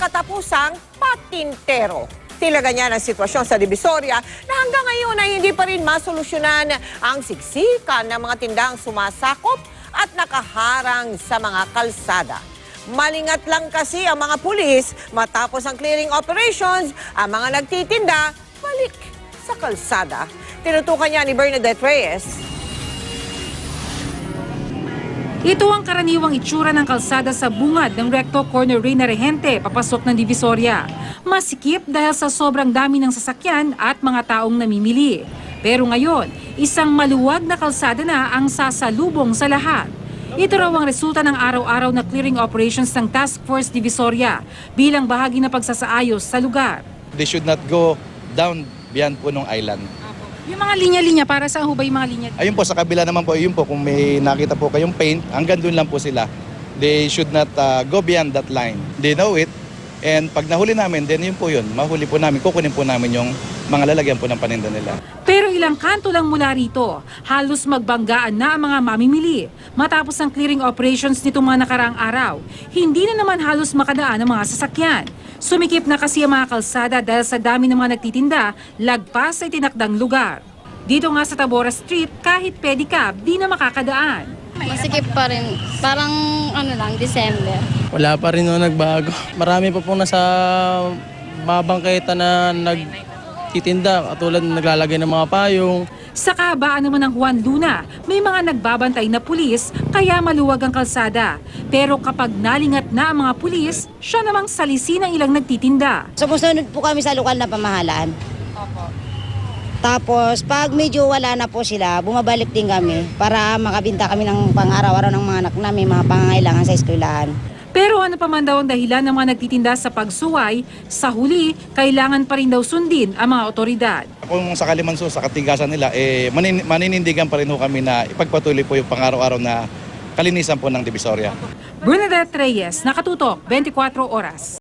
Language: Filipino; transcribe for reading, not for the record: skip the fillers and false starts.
katapusang patintero. Tila ganyan ang sitwasyon sa Divisoria na hanggang ngayon ay hindi pa rin masolusyonan ang siksikan ng mga tindang sumasakop at nakaharang sa mga kalsada. Malingat lang kasi ang mga pulis matapos ang clearing operations, ang mga nagtitinda balik sa kalsada. Tinutukan niya ni Bernadette Reyes. Ito ang karaniwang itsura ng kalsada sa bungad ng Recto Corner Reyna Regente papasok ng Divisoria. Masikip dahil sa sobrang dami ng sasakyan at mga taong namimili. Pero ngayon, isang maluwag na kalsada na ang sasalubong sa lahat. Ito raw ang resulta ng araw-araw na clearing operations ng Task Force Divisoria bilang bahagi ng pagsasaayos sa lugar. They should not go down beyond Punong Island. Yung mga linya-linya, para saan ho ba yung mga linya? Ayun po, sa kabila naman po, yun po, kung may nakita po kayong paint, hanggang doon lang po sila. They should not go beyond that line. They know it, and pag nahuli namin, then yun po yun, mahuli po namin, kukunin po namin yung mga lalagyan po ng paninda nila. Pero ilang kanto lang mula rito, halos magbanggaan na ang mga mamimili. Matapos ang clearing operations nitong mga nakaraang araw, hindi na naman halos makadaan ang mga sasakyan. Sumikip na kasi ang mga kalsada dahil sa dami ng mga nagtitinda, lagpas sa itinakdang lugar. Dito nga sa Tabora Street, kahit pedicab, di na makakadaan. Masikip pa rin. Parang December. Wala pa rin nagbago. Marami pa pong nasa mabangketa na nagtitinda, katulad naglalagay ng mga payong. Sa kahabaan naman ng Juan Luna, may mga nagbabantay na pulis kaya maluwag ang kalsada. Pero kapag nalingat na ang mga pulis, siya namang salisi ng ilang nagtitinda. Sumusunod po kami sa lokal na pamahalaan. Tapos pag medyo wala na po sila, bumabalik din kami para makabinta kami ng pang-araw-araw ng mga anak namin, mga pangangailangan sa eskwelahan. Pero ano pa man daw ang dahilan ng mga nagtitinda sa pagsuway, sa huli, kailangan pa rin daw sundin ang mga otoridad. Kung sakali man sa katigasan nila, maninindigan pa rin po kami na ipagpatuloy po yung pang-araw-araw na kalinisan po ng Divisoria. Bernadette Reyes, Nakatutok, 24 Oras.